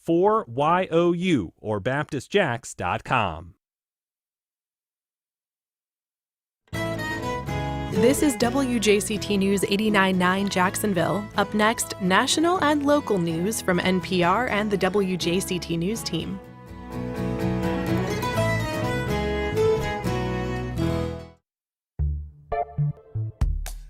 4YOU or BaptistJacks.com. This is WJCT News 89.9 Jacksonville. Up next, national and local news from NPR and the WJCT News team.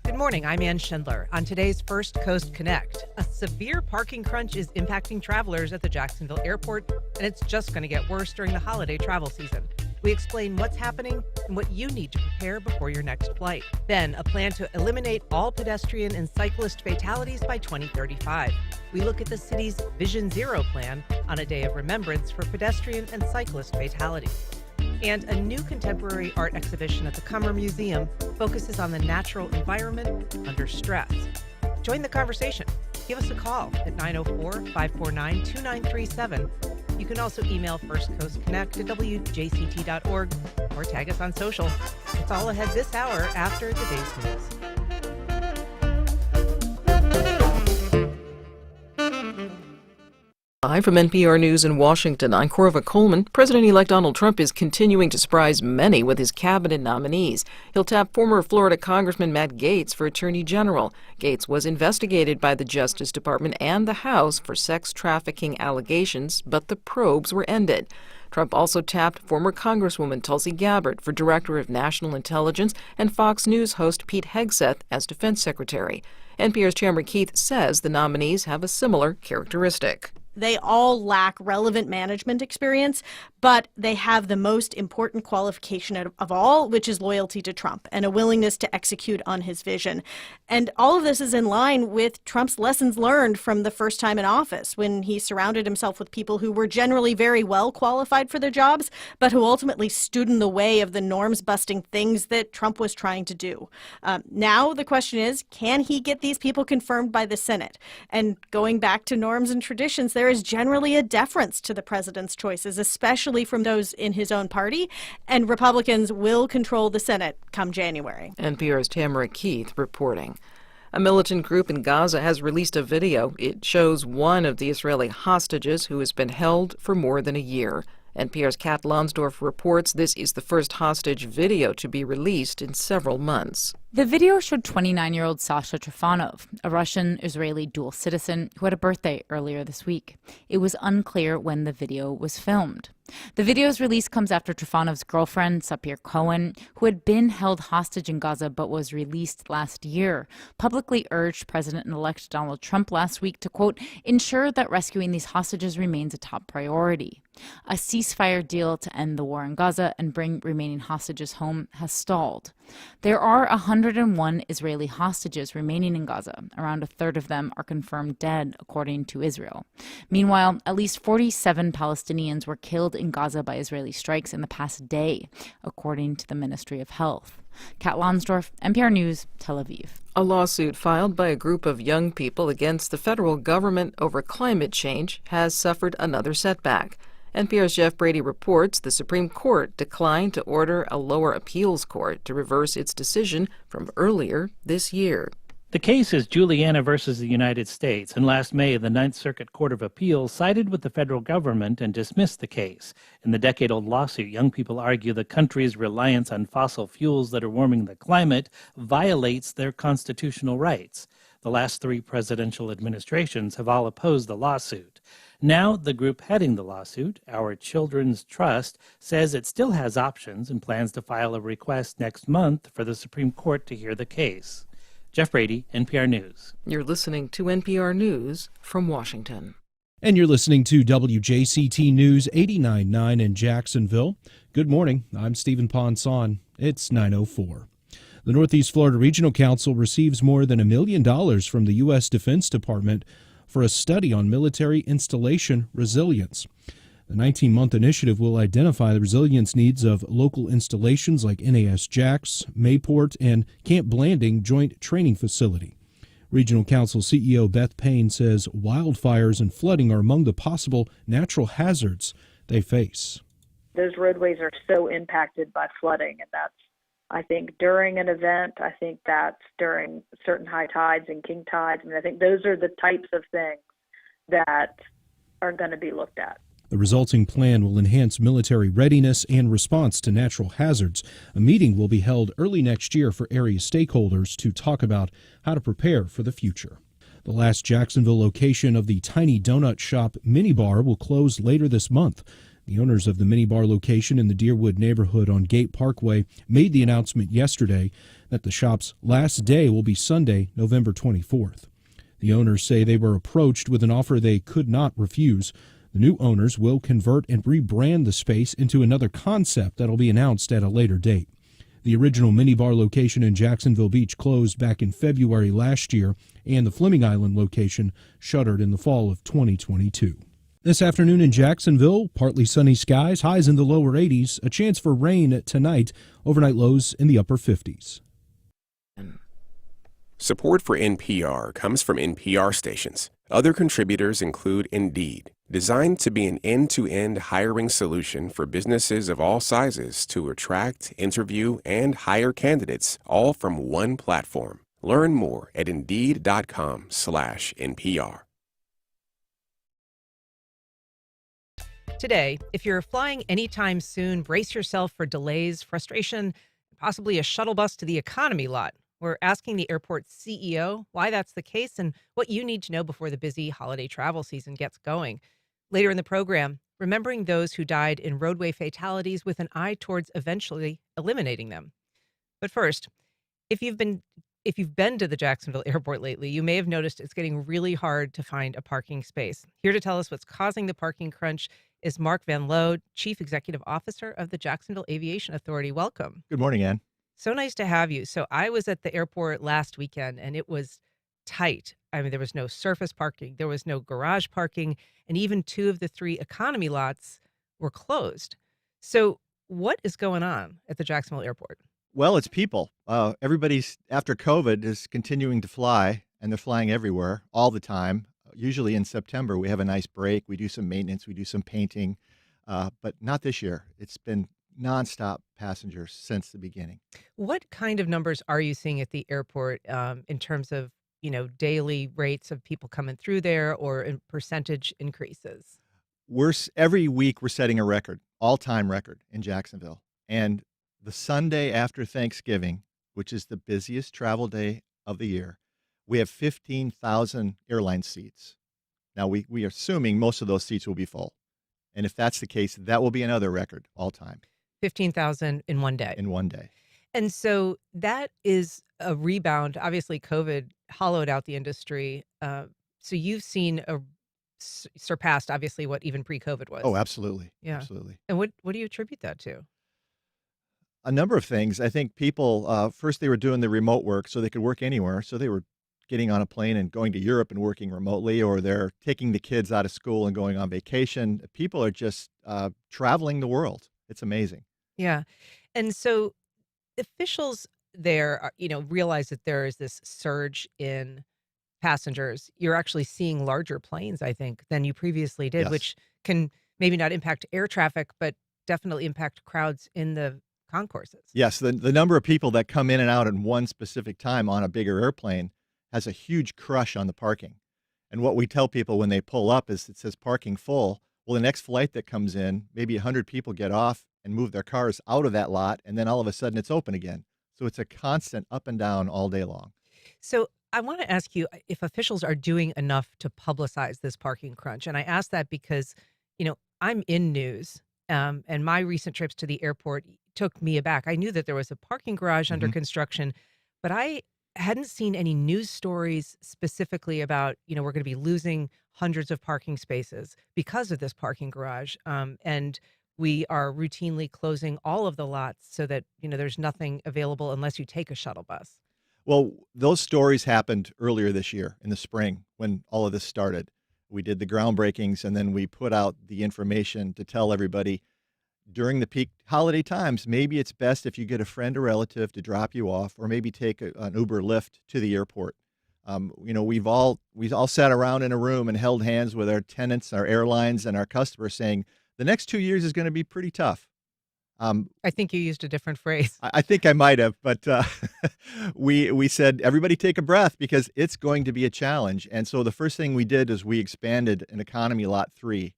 Good morning, I'm Ann Schindler. On today's First Coast Connect, a severe parking crunch is impacting travelers at the Jacksonville Airport, and it's just going to get worse during the holiday travel season. We explain what's happening and what you need to prepare before your next flight. Then, a plan to eliminate all pedestrian and cyclist fatalities by 2035. We look at the city's Vision Zero plan on a day of remembrance for pedestrian and cyclist fatalities. And a new contemporary art exhibition at the Kummer Museum focuses on the natural environment under stress. Join the conversation. Give us a call at 904-549-2937. You can also email First Coast Connect at WJCT.org or tag us on social. It's all ahead this hour after the day's news. Live from NPR News in Washington, I'm Corva Coleman. President-elect Donald Trump is continuing to surprise many with his cabinet nominees. He'll tap former Florida Congressman Matt Gaetz for Attorney General. Gaetz was investigated by the Justice Department and the House for sex trafficking allegations, but the probes were ended. Trump also tapped former Congresswoman Tulsi Gabbard for Director of National Intelligence and Fox News host Pete Hegseth as Defense Secretary. NPR's Tamara Keith says the nominees have a similar characteristic. They all lack relevant management experience, but they have the most important qualification of all, which is loyalty to Trump and a willingness to execute on his vision. And all of this is in line with Trump's lessons learned from the first time in office, when he surrounded himself with people who were generally very well qualified for their jobs, but who ultimately stood in the way of the norms-busting things that Trump was trying to do. Now the question is, can he get these people confirmed by the Senate? And going back to norms and traditions, there is generally a deference to the president's choices, especially from those in his own party, and Republicans will control the Senate come January. NPR's Tamara Keith reporting. A militant group in Gaza has released a video. It shows one of the Israeli hostages who has been held for more than a year. NPR's Kat Lonsdorf reports this is the first hostage video to be released in several months. The video showed 29-year-old Sasha Trifonov, a Russian-Israeli dual citizen who had a birthday earlier this week. It was unclear when the video was filmed. The video's release comes after Trifonov's girlfriend, Sapir Cohen, who had been held hostage in Gaza but was released last year, publicly urged President-elect Donald Trump last week to, quote, ensure that rescuing these hostages remains a top priority. A ceasefire deal to end the war in Gaza and bring remaining hostages home has stalled. There are 101 Israeli hostages remaining in Gaza. Around a third of them are confirmed dead, according to Israel. Meanwhile, at least 47 Palestinians were killed in Gaza by Israeli strikes in the past day, according to the Ministry of Health. Kat Lonsdorf, NPR News, Tel Aviv. A lawsuit filed by a group of young people against the federal government over climate change has suffered another setback. NPR's Jeff Brady reports the Supreme Court declined to order a lower appeals court to reverse its decision from earlier this year. The case is Juliana versus the United States, and last May, the Ninth Circuit Court of Appeals sided with the federal government and dismissed the case. In the decade-old lawsuit, young people argue the country's reliance on fossil fuels that are warming the climate violates their constitutional rights. The last three presidential administrations have all opposed the lawsuit. Now, the group heading the lawsuit, Our Children's Trust, says it still has options and plans to file a request next month for the Supreme Court to hear the case. Jeff Brady, NPR News. You're listening to NPR News from Washington. And you're listening to WJCT News 89.9 in Jacksonville. Good morning. I'm Stephen Ponson. It's 9:04. The Northeast Florida Regional Council receives more than $1 million from the U.S. Defense Department for a study on military installation resilience. The 19-month initiative will identify the resilience needs of local installations like NAS Jax, Mayport, and Camp Blanding Joint Training Facility. Regional Council CEO Beth Payne says wildfires and flooding are among the possible natural hazards they face. Those roadways are so impacted by flooding, and that's, I think, during an event. I think that's during certain high tides and king tides. I mean, I think those are the types of things that are going to be looked at. The resulting plan will enhance military readiness and response to natural hazards. A meeting will be held early next year for area stakeholders to talk about how to prepare for the future. The last Jacksonville location of the Tiny Donut Shop minibar will close later this month. The owners of the minibar location in the Deerwood neighborhood on Gate Parkway made the announcement yesterday that the shop's last day will be Sunday, November 24th. The owners say they were approached with an offer they could not refuse. The new owners will convert and rebrand the space into another concept that'll be announced at a later date. The original minibar location in Jacksonville Beach closed back in February last year, and the Fleming Island location shuttered in the fall of 2022. This afternoon in Jacksonville, partly sunny skies, highs in the lower 80s, a chance for rain tonight, overnight lows in the upper 50s. Support for NPR comes from NPR stations. Other contributors include Indeed, designed to be an end-to-end hiring solution for businesses of all sizes to attract, interview, and hire candidates, all from one platform. Learn more at Indeed.com/NPR. Today, if you're flying anytime soon, brace yourself for delays, frustration, possibly a shuttle bus to the economy lot. We're asking the airport's CEO why that's the case and what you need to know before the busy holiday travel season gets going. Later in the program, remembering those who died in roadway fatalities with an eye towards eventually eliminating them. But first, if you've been to the Jacksonville Airport lately, you may have noticed it's getting really hard to find a parking space. Here to tell us what's causing the parking crunch is Mark VanLoh, Chief Executive Officer of the Jacksonville Aviation Authority. Welcome. Good morning, Ann. So nice to have you. So I was at the airport last weekend and it was tight. I mean, there was no surface parking, there was no garage parking, and even 2 of the 3 economy lots were closed. So what is going on at the Jacksonville Airport? Well, it's people. Everybody's, after COVID, is continuing to fly, and they're flying everywhere all the time. Usually in September, we have a nice break. We do some maintenance, we do some painting, but not this year. It's been nonstop passengers since the beginning. What kind of numbers are you seeing at the airport in terms of, daily rates of people coming through there or in percentage increases? Every week we're setting a record, all-time record in Jacksonville. And the Sunday after Thanksgiving, which is the busiest travel day of the year, we have 15,000 airline seats. Now, we are assuming most of those seats will be full. And if that's the case, that will be another record all-time. 15,000 in one day. In one day. And so that is a rebound. Obviously, COVID hollowed out the industry. So you've seen surpassed, obviously, what even pre-COVID was. Oh, absolutely. Yeah. Absolutely. And what do you attribute that to? A number of things. I think people, first they were doing the remote work so they could work anywhere. So they were getting on a plane and going to Europe and working remotely, or they're taking the kids out of school and going on vacation. People are just traveling the world. It's amazing. Yeah. And so officials there, realize that there is this surge in passengers. You're actually seeing larger planes, I think, than you previously did, Yes. which can maybe not impact air traffic, but definitely impact crowds in the concourses. Yes, the number of people that come in and out at one specific time on a bigger airplane has a huge crush on the parking. And what we tell people when they pull up is it says parking full. Well, the next flight that comes in, maybe 100 people get off and move their cars out of that lot, and then all of a sudden it's open again. So it's a constant up and down all day long. So I want to ask you if officials are doing enough to publicize this parking crunch. And I ask that because, I'm in news, and my recent trips to the airport took me aback. I knew that there was a parking garage under construction, but I hadn't seen any news stories specifically about, we're going to be losing hundreds of parking spaces because of this parking garage. And we are routinely closing all of the lots so that, there's nothing available unless you take a shuttle bus. Well, those stories happened earlier this year in the spring when all of this started. We did the groundbreakings, and then we put out the information to tell everybody during the peak holiday times, maybe it's best if you get a friend or relative to drop you off, or maybe take an Uber Lyft to the airport. We all sat around in a room and held hands with our tenants, our airlines, and our customers saying, the next 2 years is going to be pretty tough. I think you used a different phrase. I think I might have, but we said, everybody take a breath because it's going to be a challenge. And so the first thing we did is we expanded an economy lot 3,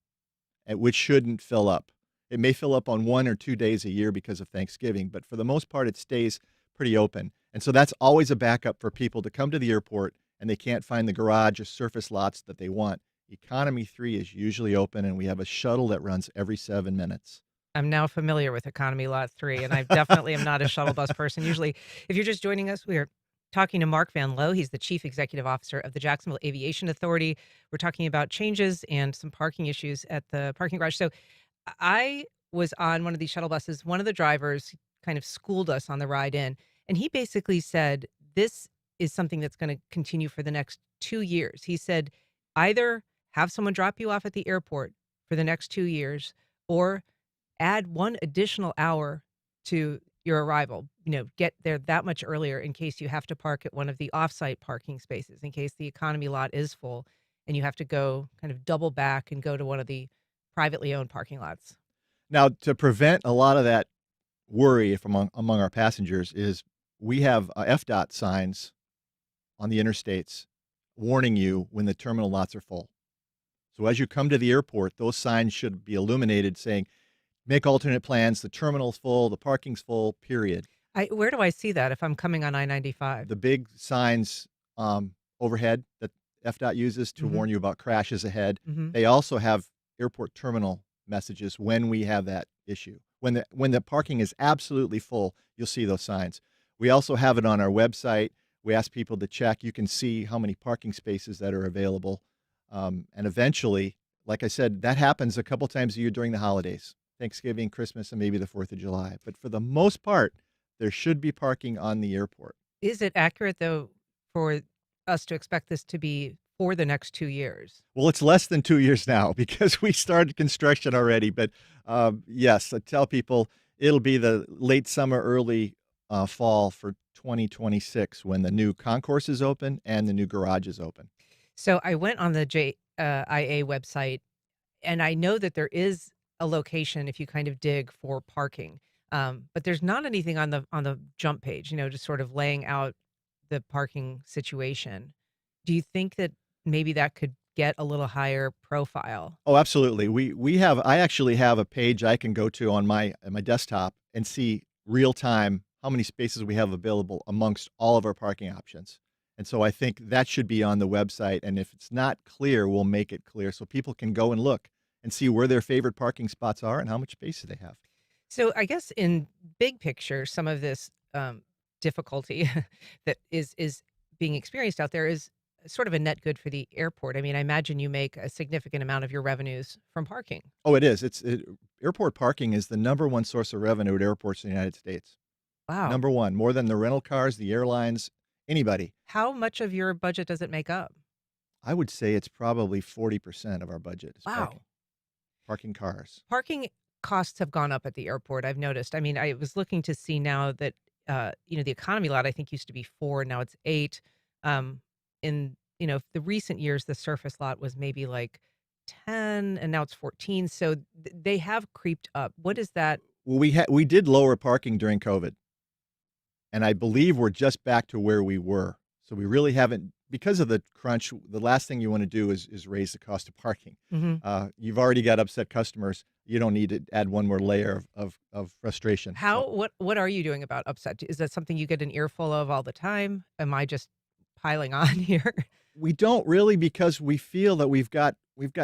which shouldn't fill up. It may fill up on 1 or 2 days a year because of Thanksgiving, but for the most part, it stays pretty open. And so that's always a backup for people to come to the airport and they can't find the garage or surface lots that they want. Economy 3 is usually open, and we have a shuttle that runs every 7 minutes. I'm now familiar with Economy Lot 3, and I definitely am not a shuttle bus person. Usually, if you're just joining us, we are talking to Mark VanLoh. He's the Chief Executive Officer of the Jacksonville Aviation Authority. We're talking about changes and some parking issues at the parking garage. So I was on one of these shuttle buses. One of the drivers kind of schooled us on the ride in, and he basically said, this is something that's going to continue for the next 2 years. He said, either have someone drop you off at the airport for the next 2 years, or add 1 additional hour to your arrival. Get there that much earlier in case you have to park at one of the off-site parking spaces, in case the economy lot is full and you have to go kind of double back and go to one of the privately owned parking lots. Now, to prevent a lot of that worry among our passengers is we have FDOT signs on the interstates warning you when the terminal lots are full. So as you come to the airport, those signs should be illuminated saying, make alternate plans, the terminal's full, the parking's full, period. Where do I see that if I'm coming on I-95? The big signs overhead that FDOT uses to warn you about crashes ahead. They also have airport terminal messages when we have that issue. When the parking is absolutely full, you'll see those signs. We also have it on our website. We ask people to check. You can see how many parking spaces that are available. And eventually, like I said, that happens a couple times a year during the holidays, Thanksgiving, Christmas, and maybe the 4th of July. But for the most part, there should be parking on the airport. Is it accurate, though, for us to expect this to be for the next 2 years? Well, it's less than 2 years now because we started construction already. But yes, I tell people it'll be the late summer, early fall for 2026 when the new concourse is open and the new garage is open. So I went on the JIA website, and I know that there is a location if you kind of dig for parking, but there's not anything on the jump page. Just sort of laying out the parking situation. Do you think that maybe that could get a little higher profile? Oh, absolutely. I actually have a page I can go to on my desktop and see real time how many spaces we have available amongst all of our parking options. And so I think that should be on the website. And if it's not clear, we'll make it clear so people can go and look and see where their favorite parking spots are and how much space they have. So I guess in big picture, some of this difficulty that is being experienced out there is sort of a net good for the airport. I mean, I imagine you make a significant amount of your revenues from parking. Oh, it is. Airport parking is the #1 source of revenue at airports in the United States. Wow. #1, more than the rental cars, the airlines, anybody. How much of your budget does it make up? I would say it's probably 40% of our budget is Wow. parking cars. Parking costs have gone up at the airport, I've noticed. I mean, I was looking to see now that, the economy lot, I think, used to be 4, now it's 8. In, the recent years, the surface lot was maybe like 10, and now it's 14. So they have creeped up. What is that? Well, we did lower parking during COVID, and I believe we're just back to where we were. So we really haven't, because of the crunch, the last thing you want to do is raise the cost of parking. You've already got upset customers. You don't need to add one more layer of frustration. What are you doing about upset? Is that something you get an earful of all the time? Am I just piling on here? We don't really, because we feel that we've got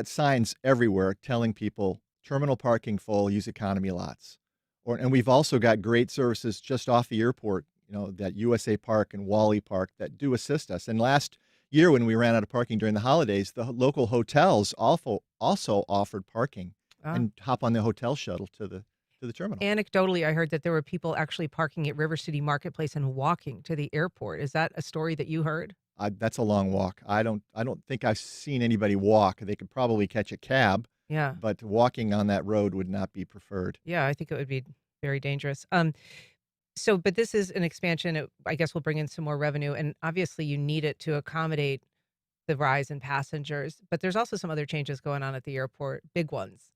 signs everywhere telling people terminal parking full, use economy lots. And we've also got great services just off the airport, that USA Park and Wally Park that do assist us. And last year when we ran out of parking during the holidays, the local hotels also offered parking and hop on the hotel shuttle to the terminal. Anecdotally, I heard that there were people actually parking at River City Marketplace and walking to the airport. Is that a story that you heard? That's a long walk. I don't think I've seen anybody walk. They could probably catch a cab. Yeah. But walking on that road would not be preferred. Yeah, I think it would be very dangerous. But this is an expansion. I guess will bring in some more revenue, and obviously you need it to accommodate the rise in passengers. But there's also some other changes going on at the airport, big ones.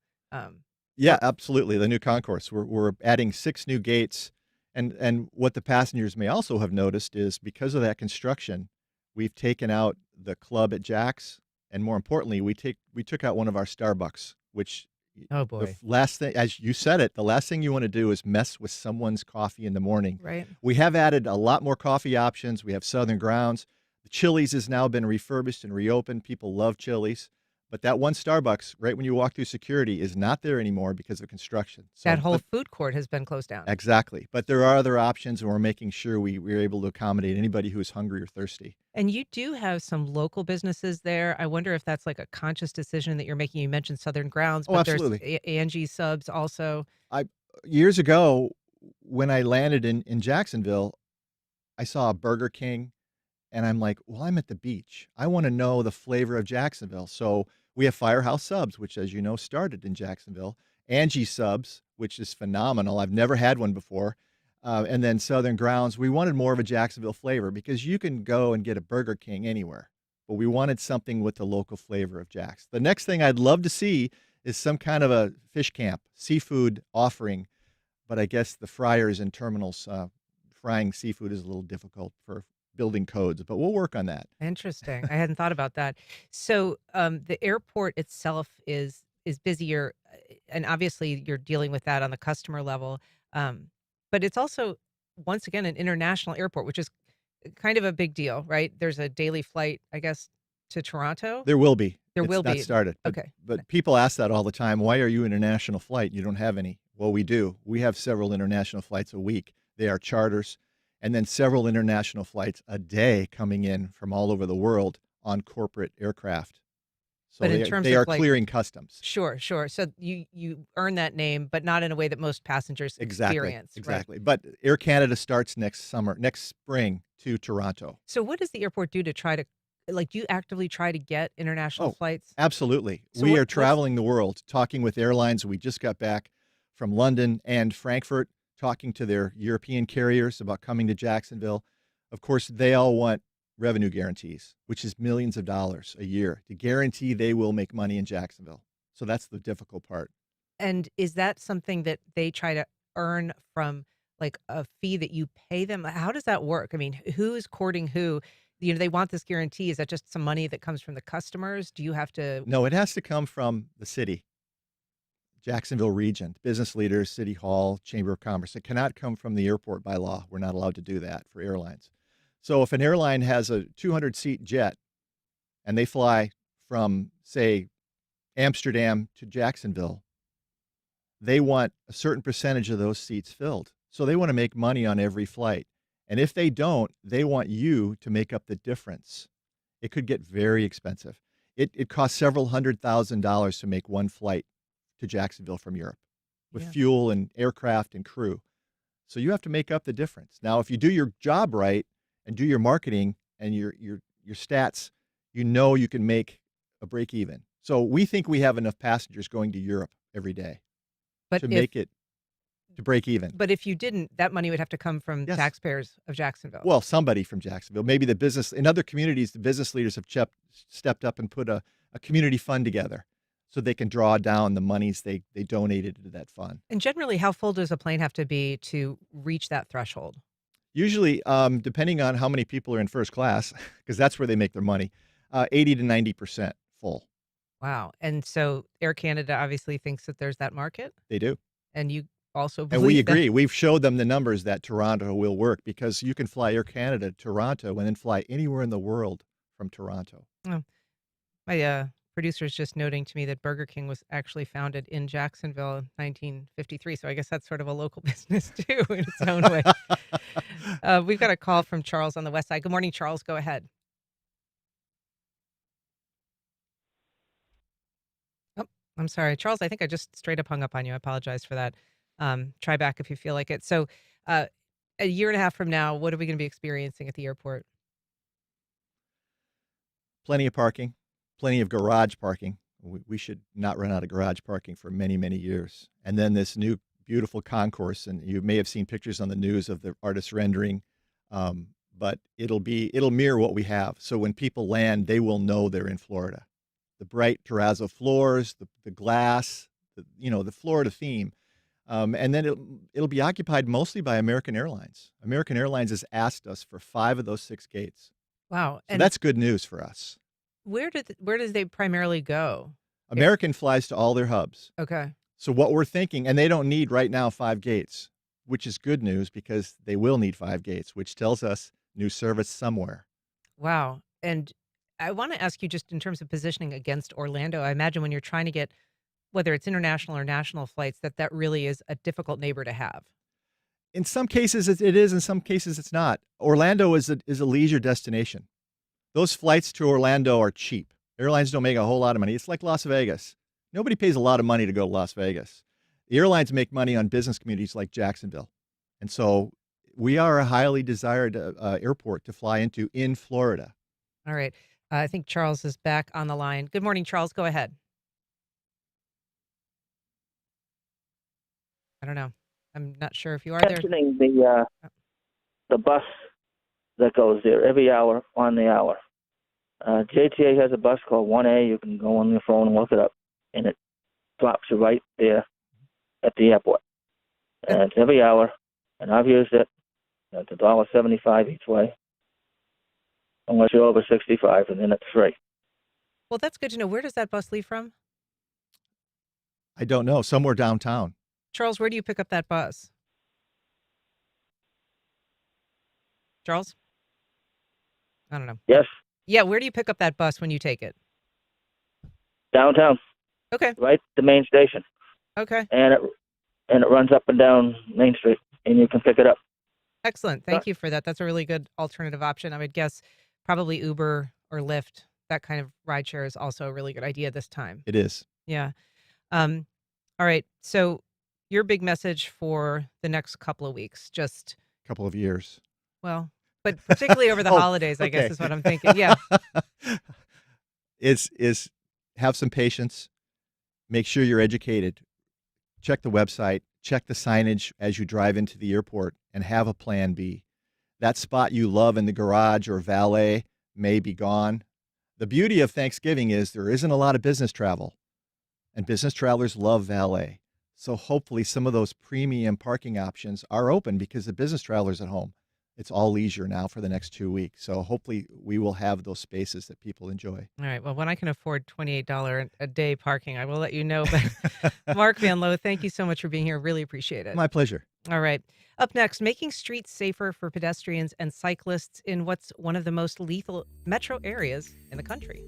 Yeah, absolutely. The new concourse. We're adding 6 new gates, and what the passengers may also have noticed is because of that construction, we've taken out the club at Jack's, and more importantly, we took out one of our Starbucks, which Oh, the boy. last thing, as you said it, the last thing you want to do is mess with someone's coffee in the morning. Right. We have added a lot more coffee options. We have Southern Grounds. The Chili's has now been refurbished and reopened. People love Chili's. But that one Starbucks, right when you walk through security, is not there anymore because of construction. So, That whole but food court has been closed down. exactly. But there are other options, and we're making sure we're able to accommodate anybody who is hungry or thirsty. And you do have some local businesses there. I wonder if that's like a conscious decision that you're making. You mentioned Southern Grounds, Oh, but there's absolutely. Angie Subs also. I Years ago, when I landed in Jacksonville, I saw a Burger King, and I'm like, well, I'm at the beach. I want to know the flavor of Jacksonville. So we have Firehouse Subs, which, as you know, started in Jacksonville. Angie Subs, which is phenomenal. I've never had one before. And then Southern Grounds. We wanted more of a Jacksonville flavor because you can go and get a Burger King anywhere, but we wanted something with the local flavor of Jack's. The next thing I'd love to see is some kind of a fish camp, seafood offering, but I guess the fryers and terminals frying seafood is a little difficult for building codes, but we'll work on that. Interesting. I hadn't thought about that. So the airport itself is busier, and obviously you're dealing with that on the customer level. But it's also once again an international airport, which is kind of a big deal, right? There's a daily flight, I guess, to Toronto. There will be. There It's will not be. started. Okay. But people ask that all the time. Why are you an international flight? You don't have any. Well, we do. We have several international flights a week. They are charters, and then several international flights a day coming in from all over the world on corporate aircraft. So But in terms they of are like, clearing customs. sure, sure. So you earn that name, but not in a way that most passengers experience, right? Exactly. But Air Canada starts next spring to Toronto. So what does the airport do to try to, like, do you actively try to get international Oh, flights? absolutely. So We are what's traveling the world, talking with airlines. We just got back from London and Frankfurt, talking to their European carriers about coming to Jacksonville. Of course, they all want revenue guarantees, which is millions of dollars a year to guarantee they will make money in Jacksonville. So that's the difficult part. And is that something that they try to earn from, like, a fee that you pay them? How does that work? I mean, who is courting who? You know, they want this guarantee. Is that just some money that comes from the customers? Do you have to? No, it has to come from the city, Jacksonville region, business leaders, city hall, chamber of commerce. It cannot come from the airport by law. We're not allowed to do that for airlines. So if an airline has a 200-seat jet and they fly from, say, Amsterdam to Jacksonville, they want a certain percentage of those seats filled. So they want to make money on every flight. And if they don't, they want you to make up the difference. It could get very expensive. It costs several $100,000 to make one flight to Jacksonville from Europe with Yeah. fuel and aircraft and crew. So you have to make up the difference. Now, if you do your job right and do your marketing and your stats, you know you can make a break even. So we think we have enough passengers going to Europe every day But to if make it to break even. but if you didn't, that money would have to come from Yes. taxpayers of Jacksonville. Well, somebody from Jacksonville, maybe the business in other communities, the business leaders have stepped up and put a community fund together so they can draw down the monies they donated to that fund. And generally, how full does a plane have to be to reach that threshold? Usually, depending on how many people are in first class, because that's where they make their money, 80 to 90% full. Wow. And so Air Canada obviously thinks that there's that market, They do. and you also And believe we that. agree. We've showed them the numbers that Toronto will work because you can fly Air Canada to Toronto and then fly anywhere in the world from Toronto. Oh, my producer's just noting to me that Burger King was actually founded in Jacksonville in 1953. So I guess that's sort of a local business too in its own way. We've got a call from Charles on the west side. Good morning, Charles. Go ahead. Oh, I'm sorry, Charles. I think I just straight up hung up on you. I apologize for that. Try back if you feel like it. So, a year and a half from now, what are we going to be experiencing at the airport? Plenty of parking, plenty of garage parking. We should not run out of garage parking for many, many years. And then this new beautiful concourse, and you may have seen pictures on the news of the artist's rendering, but it'll mirror what we have. So when people land, they will know they're in Florida. The bright terrazzo floors, the glass, the Florida theme. And then it'll be occupied mostly by American Airlines. American Airlines has asked us for 5 of those 6 gates. Wow. So And that's good news for us. where does they primarily go? American flies to all their hubs. Okay. So what we're thinking, and they don't need right now 5 gates, which is good news because they will need 5 gates, which tells us new service somewhere. Wow. And I want to ask you just in terms of positioning against Orlando, I imagine when you're trying to get, whether it's international or national flights, that really is a difficult neighbor to have. In some cases it is, in some cases it's not. Orlando is a leisure destination. Those flights to Orlando are cheap. Airlines don't make a whole lot of money. It's like Las Vegas. Nobody pays a lot of money to go to Las Vegas. The airlines make money on business communities like Jacksonville. And so we are a highly desired airport to fly into in Florida. All right. I think Charles is back on the line. Good morning, Charles. Go ahead. I don't know. I'm not sure if you are there. Mentioning the bus that goes there every hour on the hour. JTA has a bus called 1A. You can go on your phone and look it up, and it drops you right there at the airport. And it's every hour, and I've used it. It's $1.75 each way, unless you're over 65, and then it's free. Well, that's good to know. Where does that bus leave from? I don't know, somewhere downtown. Charles, where do you pick up that bus? Charles? I don't know. Yes, Yeah, where do you pick up that bus when you take it? downtown, Okay. right at the main station, Okay. and it runs up and down Main Street, and you can pick it up. Excellent. Thank you for that. That's a really good alternative option. I would guess probably Uber or Lyft, that kind of rideshare is also a really good idea this time. It is. Yeah. All right. So your big message for the next couple of weeks, just, A couple of years. well, but particularly over the Oh, holidays, I guess okay. is what I'm thinking. Yeah. is have some patience. Make sure you're educated. Check the website, check the signage as you drive into the airport, and have a plan B. That spot you love in the garage or valet may be gone. The beauty of Thanksgiving is there isn't a lot of business travel, and business travelers love valet. So hopefully some of those premium parking options are open because the business travelers at home. It's all leisure now for the next 2 weeks. So hopefully we will have those spaces that people enjoy. All right. Well, when I can afford $28 a day parking, I will let you know. But Mark VanLoh, thank you so much for being here. Really appreciate it. My pleasure. All right. Up next, making streets safer for pedestrians and cyclists in what's one of the most lethal metro areas in the country.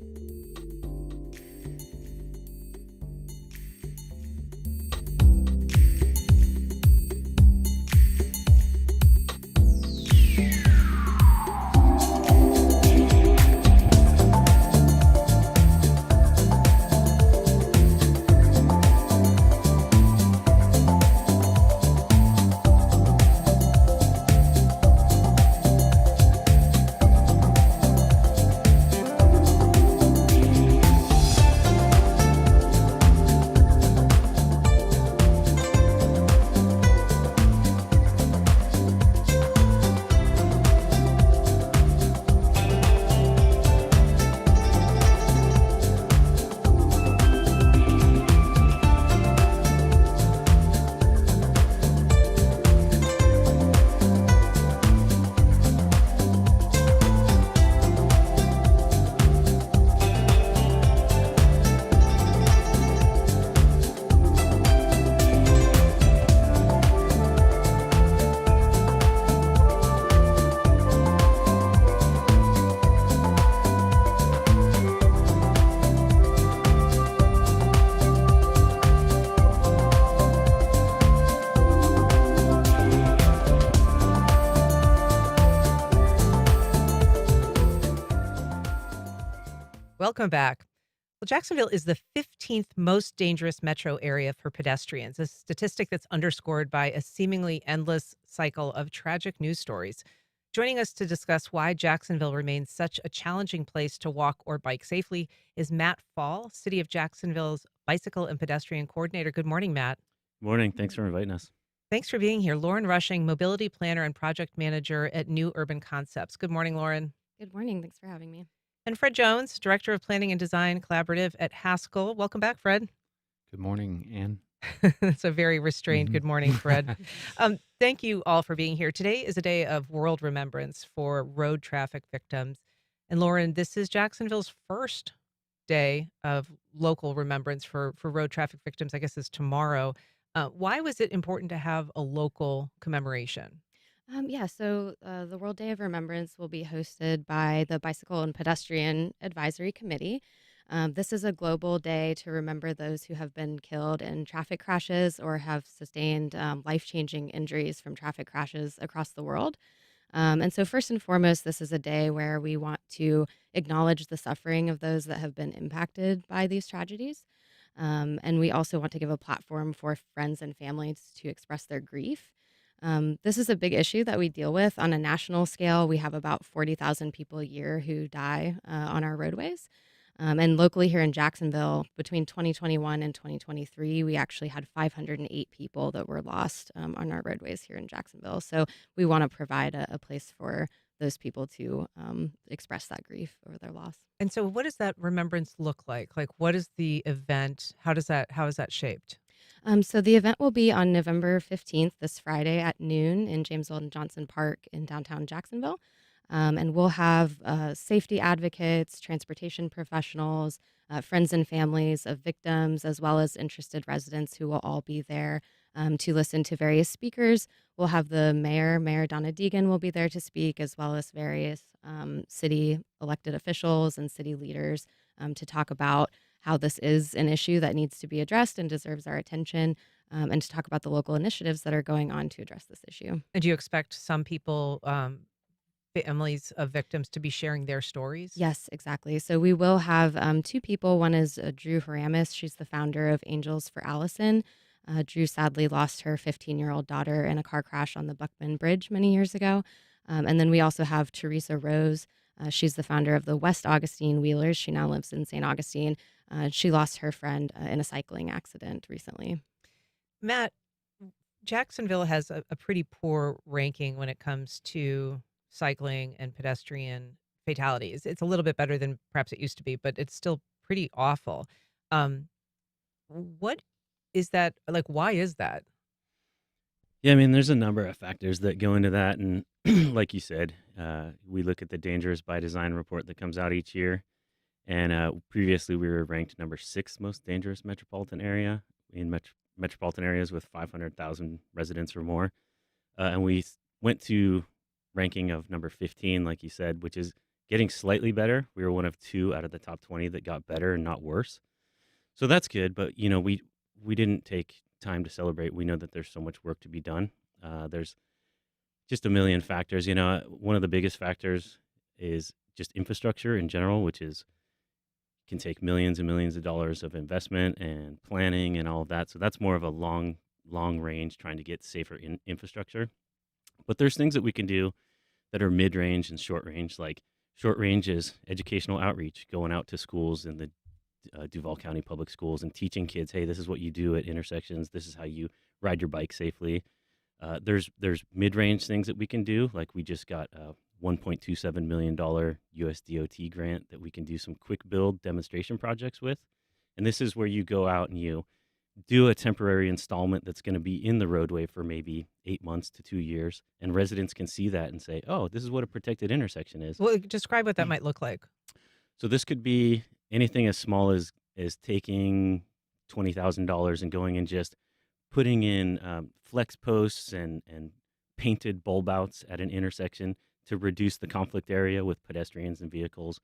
Welcome back. Well, Jacksonville is the 15th most dangerous metro area for pedestrians, a statistic that's underscored by a seemingly endless cycle of tragic news stories. Joining us to discuss why Jacksonville remains such a challenging place to walk or bike safely is Matt Fall, City of Jacksonville's bicycle and pedestrian coordinator. Good morning, Matt. Morning. Thanks for inviting us. Thanks for being here. Lauren Rushing, mobility planner and project manager at New Urban Concepts. Good morning, Lauren. Good morning. Thanks for having me. And Fred Jones, Director of Planning and Design Collaborative at Haskell. Welcome back, Fred. Good morning, Anne. That's a very restrained Mhm. good morning, Fred. Thank you all for being here. Today is a day of world remembrance for road traffic victims. And Lauren, this is Jacksonville's first day of local remembrance for road traffic victims. I guess is tomorrow. Why was it important to have a local commemoration? So the World Day of Remembrance will be hosted by the Bicycle and Pedestrian Advisory Committee. This is a global day to remember those who have been killed in traffic crashes or have sustained life changing injuries from traffic crashes across the world. And so, first and foremost, this is a day where we want to acknowledge the suffering of those that have been impacted by these tragedies. And we also want to give a platform for friends and families to express their grief. This is a big issue that we deal with on a national scale. We have about 40,000 people a year who die on our roadways. And locally here in Jacksonville, between 2021 and 2023, we actually had 508 people that were lost on our roadways here in Jacksonville. So we want to provide a place for those people to express that grief over their loss. And so, what does that remembrance look like? Like, what is the event? How is that shaped? So the event will be on November 15th, this Friday at noon in James Weldon Johnson Park in downtown Jacksonville. And we'll have safety advocates, transportation professionals, friends and families of victims, as well as interested residents who will all be there to listen to various speakers. We'll have the Mayor Donna Deegan will be there to speak, as well as various city elected officials and city leaders to talk about how this is an issue that needs to be addressed and deserves our attention, and to talk about the local initiatives that are going on to address this issue. And do you expect some people, families of victims, to be sharing their stories? Yes, exactly. So we will have two people. One is Drew Haramis. She's the founder of Angels for Allison. Drew sadly lost her 15-year-old daughter in a car crash on the Buckman Bridge many years ago. And then we also have Teresa Rose. She's the founder of the West Augustine Wheelers. She now lives in St. Augustine. She lost her friend in a cycling accident recently. Matt, Jacksonville has a pretty poor ranking when it comes to cycling and pedestrian fatalities. It's a little bit better than perhaps it used to be, but it's still pretty awful. What is that like? Why is that? Yeah, I mean, there's a number of factors that go into that. And like you said, we look at the Dangerous by Design report that comes out each year. And previously, we were ranked number 6 most dangerous metropolitan area in metropolitan areas with 500,000 residents or more. And we went to ranking of number 15, like you said, which is getting slightly better. We were one of 2 out of the top 20 that got better and not worse. So that's good. But, we didn't take time to celebrate. We know that there's so much work to be done. There's just a million factors. One of the biggest factors is just infrastructure in general, which can take millions and millions of dollars of investment and planning and all of that. So that's more of a long range trying to get safer infrastructure. But there's things that we can do that are mid-range and short range. Like short range is educational outreach, going out to schools in the Duval County Public Schools and teaching kids, hey, this is what you do at intersections. This is how you ride your bike safely. There's mid-range things that we can do. Like we just got a $1.27 million US DOT grant that we can do some quick build demonstration projects with. And this is where you go out and you do a temporary installment that's going to be in the roadway for maybe 8 months to 2 years. And residents can see that and say, oh, this is what a protected intersection is. Well, describe what that might look like. So this could be anything as small as taking $20,000 and going and just putting in flex posts and painted bulb outs at an intersection to reduce the conflict area with pedestrians and vehicles.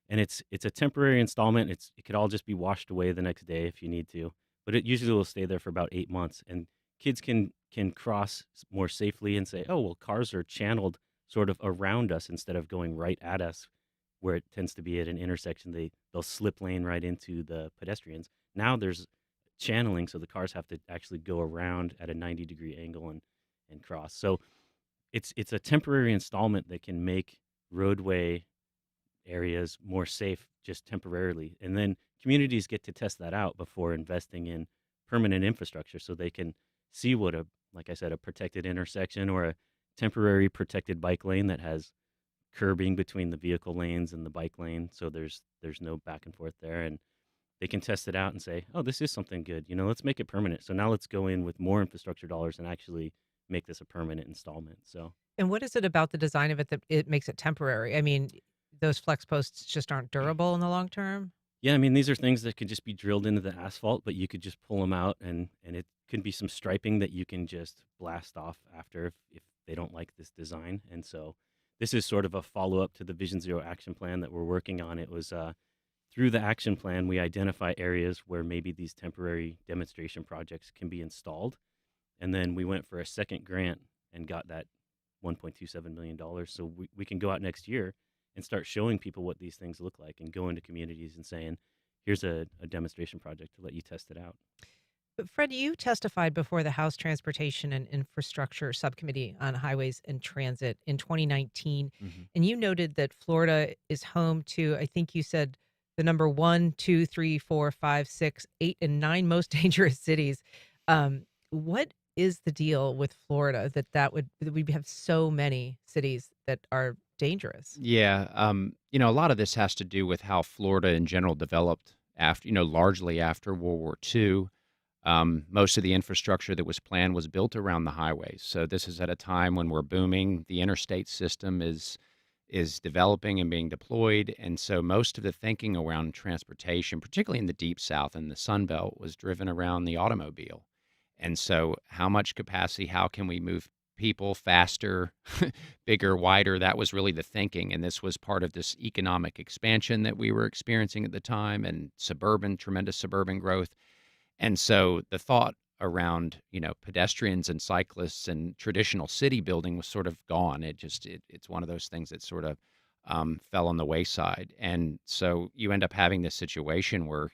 And it's a temporary installment. It could all just be washed away the next day if you need to, but it usually will stay there for about 8 months. And kids can cross more safely and say, oh, well, cars are channeled sort of around us instead of going right at us, where it tends to be at an intersection. They'll slip lane right into the pedestrians. Now there's channeling, so the cars have to actually go around at a 90-degree angle and cross. So it's a temporary installment that can make roadway areas more safe just temporarily. And then communities get to test that out before investing in permanent infrastructure, so they can see what like I said, a protected intersection or a temporary protected bike lane that has curbing between the vehicle lanes and the bike lane, so there's no back and forth there. And they can test it out and say, oh, this is something good. Let's make it permanent. So now let's go in with more infrastructure dollars and actually make this a permanent installment. So, And what is it about the design of it that it makes it temporary? I mean, those flex posts just aren't durable in the long term. yeah, I mean, these are things that could just be drilled into the asphalt, but you could just pull them out, and it could be some striping that you can just blast off after if they don't like this design. And so this is sort of a follow-up to the Vision Zero action plan that we're working on. It was through the action plan, we identify areas where maybe these temporary demonstration projects can be installed. And then we went for a second grant and got that $1.27 million. So we can go out next year and start showing people what these things look like and go into communities and saying, here's a demonstration project to let you test it out. But Fred, you testified before the House Transportation and Infrastructure Subcommittee on Highways and Transit in 2019, and you noted that Florida is home to, I think you said, the number 1, 2, 3, 4, 5, 6, 8, and 9 most dangerous cities. What is the deal with Florida that we have so many cities that are dangerous? Yeah, a lot of this has to do with how Florida in general developed after, largely after World War II. Most of the infrastructure that was planned was built around the highways. So this is at a time when we're booming. The interstate system is developing and being deployed. And so most of the thinking around transportation, particularly in the Deep South and the Sun Belt, was driven around the automobile. And so how much capacity, how can we move people faster, bigger, wider? That was really the thinking. And this was part of this economic expansion that we were experiencing at the time, and tremendous suburban growth. And so the thought around, pedestrians and cyclists and traditional city building was sort of gone. It's one of those things that sort of fell on the wayside. And so you end up having this situation where,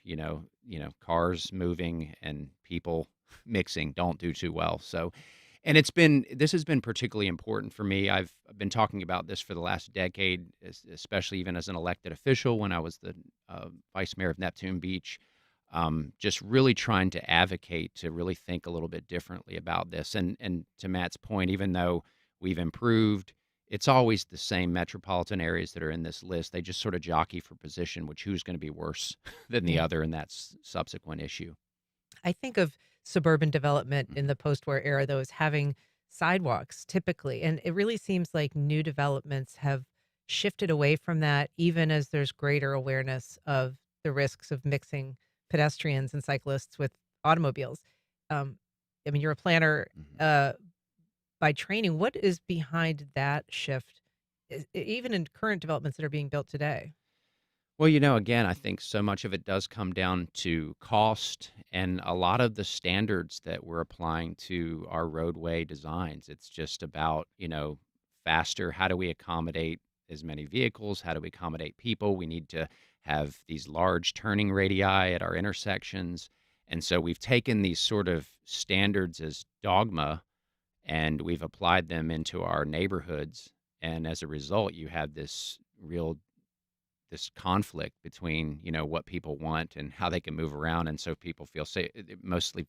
cars moving and people mixing don't do too well. So, and this has been particularly important for me. I've been talking about this for the last decade, especially even as an elected official when I was the vice mayor of Neptune Beach. Just really trying to advocate to really think a little bit differently about this. And to Matt's point, even though we've improved, it's always the same metropolitan areas that are in this list. They just sort of jockey for position, who's going to be worse than the other, and that's subsequent issue. I think of suburban development in the post-war era, though, as having sidewalks typically. And it really seems like new developments have shifted away from that, even as there's greater awareness of the risks of mixing pedestrians and cyclists with automobiles. I mean, you're a planner by training. What is behind that shift, even in current developments that are being built today? Well, again, I think so much of it does come down to cost and a lot of the standards that we're applying to our roadway designs. It's just about, faster. How do we accommodate as many vehicles? How do we accommodate people? We need to have these large turning radii at our intersections. And so we've taken these sort of standards as dogma and we've applied them into our neighborhoods. And as a result, you have this conflict between, what people want and how they can move around. And so people feel safe. Mostly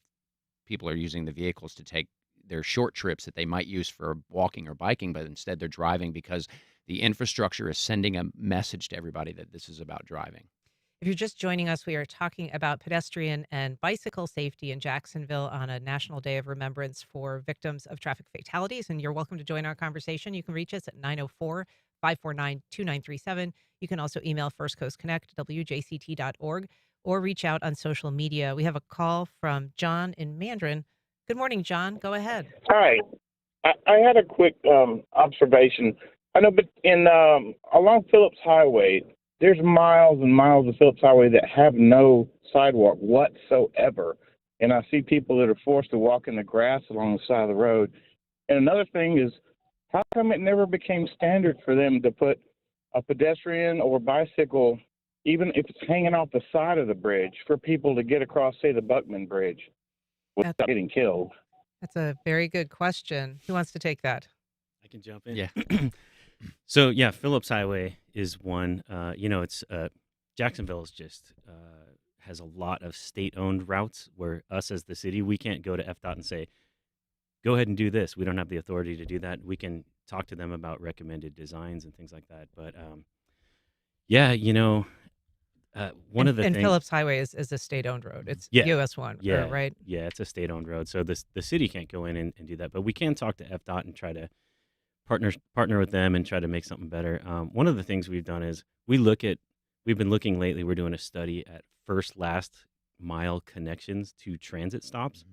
people are using the vehicles to take their short trips that they might use for walking or biking, but instead they're driving because the infrastructure is sending a message to everybody that this is about driving. If you're just joining us, we are talking about pedestrian and bicycle safety in Jacksonville on a National Day of Remembrance for victims of traffic fatalities. And you're welcome to join our conversation. You can reach us at 904-549-2937. You can also email firstcoastconnect@wjct.org or reach out on social media. We have a call from John in Mandarin. Good morning, John. Go ahead. Hi. I had a quick observation. I know, but along Phillips Highway, there's miles and miles of Phillips Highway that have no sidewalk whatsoever. And I see people that are forced to walk in the grass along the side of the road. And another thing is, how come it never became standard for them to put a pedestrian or bicycle, even if it's hanging off the side of the bridge, for people to get across, say, the Buckman Bridge without getting killed? That's a very good question. Who wants to take that? I can jump in. Yeah. So, Phillips Highway is one. It's Jacksonville is just has a lot of state-owned routes where us as the city, we can't go to FDOT and say, go ahead and do this. We don't have the authority to do that. We can talk to them about recommended designs and things like that. But, one of the and things. Phillips Highway is a state-owned road. It's Yeah, US 1, yeah, right? yeah. It's a state-owned road, so the city can't go in and do that. But we can talk to FDOT and try to partner with them and try to make something better. One of the things we've done is we've been looking lately. We're doing a study at first last mile connections to transit stops,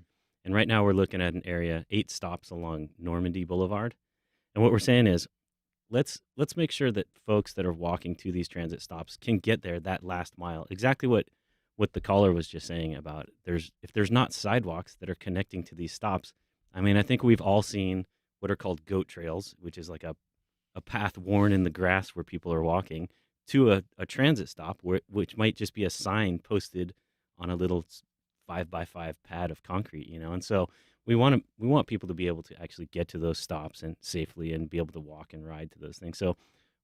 and right now we're looking at an area 8 stops along Normandy Boulevard. And what we're saying is, let's make sure that folks that are walking to these transit stops can get there that last mile. Exactly what the caller was just saying about if there's not sidewalks that are connecting to these stops. I mean, I think we've all seen what are called goat trails, which is like a path worn in the grass where people are walking to a transit stop, which might just be a sign posted on a little 5x5 pad of concrete, And so we want people to be able to actually get to those stops and safely and be able to walk and ride to those things. So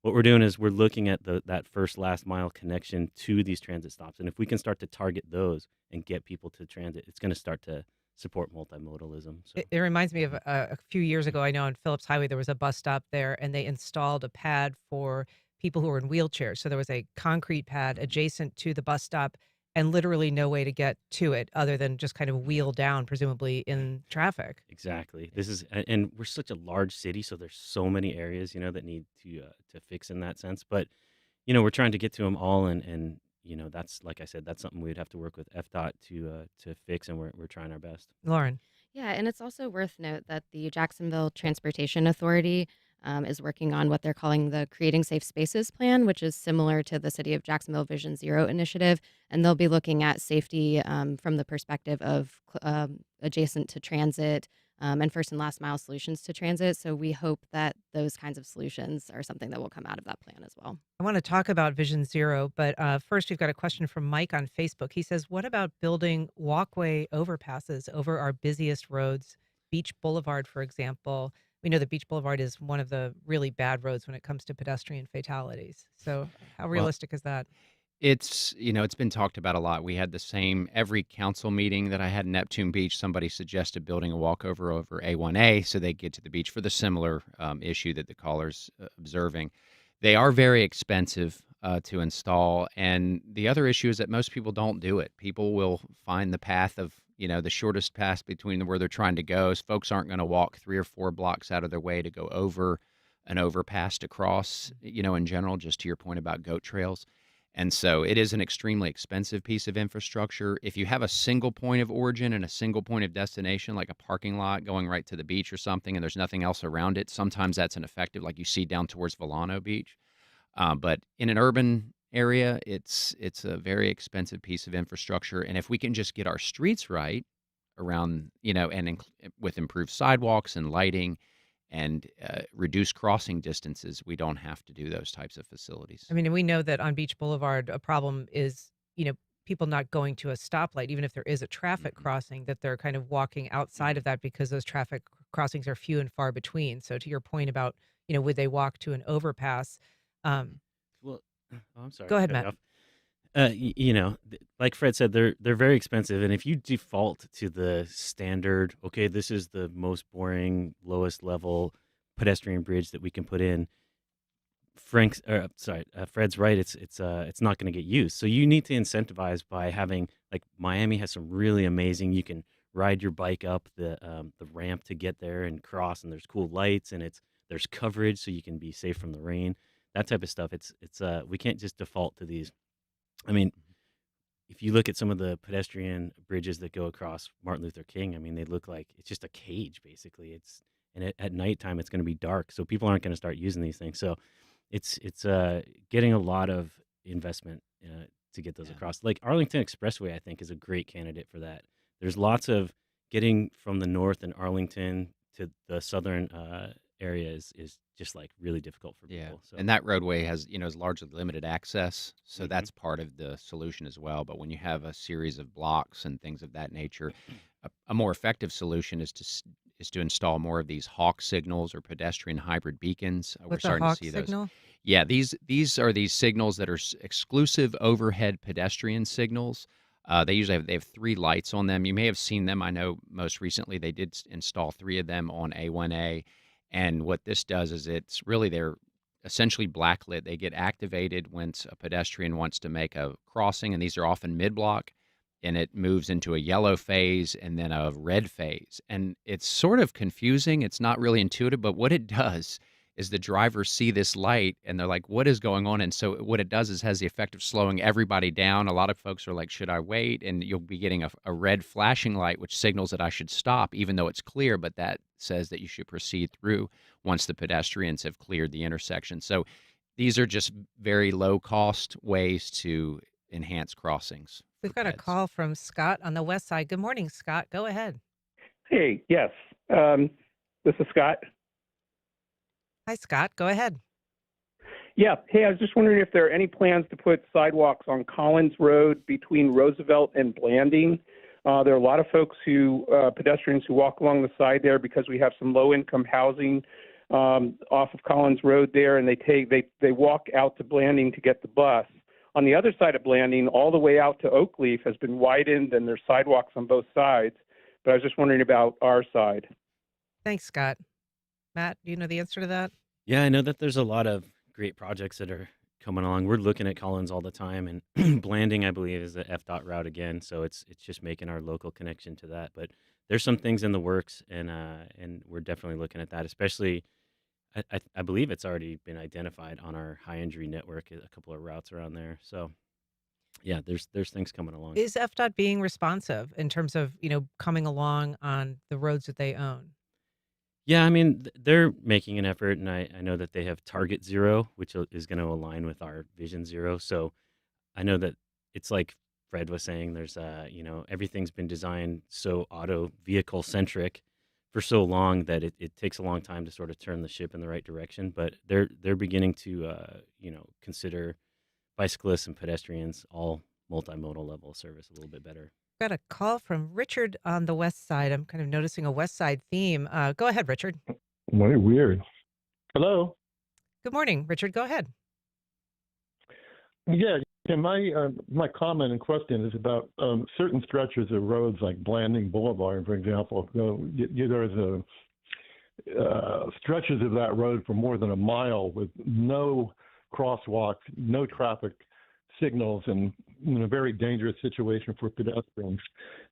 what we're doing is we're looking at that first last mile connection to these transit stops, and if we can start to target those and get people to transit, it's going to start to support multimodalism. So. It reminds me of a few years ago. I know on Phillips Highway there was a bus stop there, and they installed a pad for people who were in wheelchairs. So there was a concrete pad adjacent to the bus stop, and literally no way to get to it other than just kind of wheel down, presumably in traffic. Exactly. And we're such a large city, so there's so many areas, that need to fix in that sense. But, we're trying to get to them all, and that's, like I said, that's something we'd have to work with FDOT to fix, and we're trying our best. Lauren. Yeah, and it's also worth note that the Jacksonville Transportation Authority is working on what they're calling the Creating Safe Spaces Plan, which is similar to the City of Jacksonville Vision Zero initiative. And they'll be looking at safety from the perspective of adjacent to transit and first and last mile solutions to transit. So we hope that those kinds of solutions are something that will come out of that plan as well. I want to talk about Vision Zero, but first we've got a question from Mike on Facebook. He says, what about building walkway overpasses over our busiest roads, Beach Boulevard, for example? We know that Beach Boulevard is one of the really bad roads when it comes to pedestrian fatalities. So how realistic is that? It's been talked about a lot. We had the same every council meeting that I had in Neptune Beach. Somebody suggested building a walkover over A1A so they get to the beach for the similar issue that the caller's observing. They are very expensive to install. And the other issue is that most people don't do it. People will find the path of, the shortest path between where they're trying to go. So folks aren't going to walk 3 or 4 blocks out of their way to go over an overpass to cross, in general, just to your point about goat trails. And so it is an extremely expensive piece of infrastructure. If you have a single point of origin and a single point of destination, like a parking lot going right to the beach or something, and there's nothing else around it, sometimes that's an effective, like you see down towards VanLoh Beach. But in an urban area, it's a very expensive piece of infrastructure. And if we can just get our streets right around, with improved sidewalks and lighting and reduce crossing distances, we don't have to do those types of facilities. I mean, and we know that on Beach Boulevard, a problem is, people not going to a stoplight, even if there is a traffic crossing, that they're kind of walking outside of that because those traffic crossings are few and far between. So to your point about, would they walk to an overpass? I'm sorry. Go ahead, Matt. Like Fred said, they're very expensive, and if you default to the standard, okay, this is the most boring, lowest level pedestrian bridge that we can put in. Fred's right. It's not going to get used. So you need to incentivize by having, like, Miami has some really amazing. You can ride your bike up the ramp to get there and cross, and there's cool lights, and there's coverage so you can be safe from the rain. That type of stuff. We can't just default to these. I mean, if you look at some of the pedestrian bridges that go across Martin Luther King, I mean, they look like it's just a cage, basically. At nighttime, it's going to be dark, so people aren't going to start using these things. So it's getting a lot of investment to get those across. Like Arlington Expressway, I think, is a great candidate for that. There's lots of getting from the north in Arlington to the southern area is just like really difficult for people. So. And that roadway has, is largely limited access. So that's part of the solution as well. But when you have a series of blocks and things of that nature, a more effective solution is to install more of these hawk signals or pedestrian hybrid beacons. We're starting to see those. Signal? Yeah, these are these signals that are exclusive overhead pedestrian signals. They usually have 3 lights on them. You may have seen them. I know most recently they did install 3 of them on A1A. And what this does is it's really they're essentially blacklit. They get activated once a pedestrian wants to make a crossing, and these are often mid-block, and it moves into a yellow phase and then a red phase. And it's sort of confusing. It's not really intuitive, but what it does is the drivers see this light and they're like, what is going on? And so what it does is has the effect of slowing everybody down. A lot of folks are like, should I wait? And you'll be getting a red flashing light, which signals that I should stop, even though it's clear, but that says that you should proceed through once the pedestrians have cleared the intersection. So these are just very low cost ways to enhance crossings. We've got a call from Scott on the west side. Good morning, Scott. Go ahead. Hey, yes. This is Scott. Hi, Scott. Go ahead. Yeah. Hey, I was just wondering if there are any plans to put sidewalks on Collins Road between Roosevelt and Blanding. There are a lot of folks pedestrians who walk along the side there because we have some low-income housing off of Collins Road there, and they walk out to Blanding to get the bus. On the other side of Blanding, all the way out to Oakleaf has been widened, and there's sidewalks on both sides. But I was just wondering about our side. Thanks, Scott. Matt, do you know the answer to that? Yeah, I know that there's a lot of great projects that are coming along. We're looking at Collins all the time, and Blanding, I believe, is the FDOT route again. So it's just making our local connection to that. But there's some things in the works, and we're definitely looking at that. Especially, I believe it's already been identified on our high injury network, a couple of routes around there. So yeah, there's things coming along. Is FDOT being responsive in terms of coming along on the roads that they own? Yeah, I mean, they're making an effort, and I know that they have Target Zero, which is going to align with our Vision Zero. So I know that it's like Fred was saying, there's, everything's been designed so auto vehicle centric for so long that it takes a long time to sort of turn the ship in the right direction. But they're beginning to, consider bicyclists and pedestrians all multimodal level of service a little bit better. Got a call from Richard on the west side. I'm kind of noticing a west side theme. Go ahead, Richard. Very weird. Hello. Good morning, Richard. Go ahead. Yeah, my comment and question is about certain stretches of roads like Blanding Boulevard, for example. There's stretches of that road for more than a mile with no crosswalks, no traffic signals, and in a very dangerous situation for pedestrians.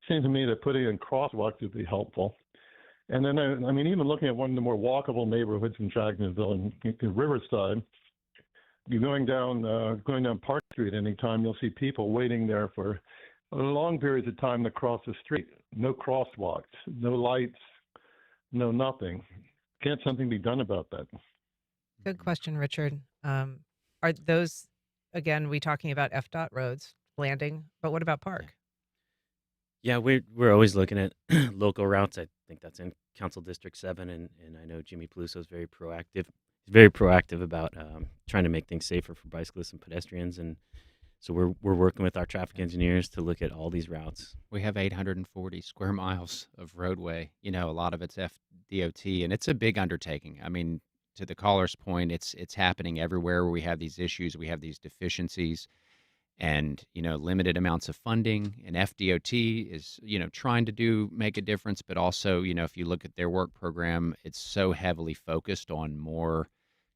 Seems to me that putting in crosswalks would be helpful. And then, even looking at one of the more walkable neighborhoods in Jacksonville and Riverside, you're going down Park Street anytime, you'll see people waiting there for long periods of time to cross the street. No crosswalks, no lights, no nothing. Can't something be done about that? Good question, Richard. Are those, again, we talking about FDOT roads, Blanding, but what about Park? Yeah, we're always looking at local routes. I think that's in Council District 7, and I know Jimmy Peluso is very proactive. He's very proactive about trying to make things safer for bicyclists and pedestrians, and so we're working with our traffic engineers to look at all these routes. We have 840 square miles of roadway. A lot of it's FDOT, and it's a big undertaking. I mean, to the caller's point, it's happening everywhere where we have these issues, we have these deficiencies, and limited amounts of funding. And FDOT is trying to make a difference, but also if you look at their work program, it's so heavily focused on more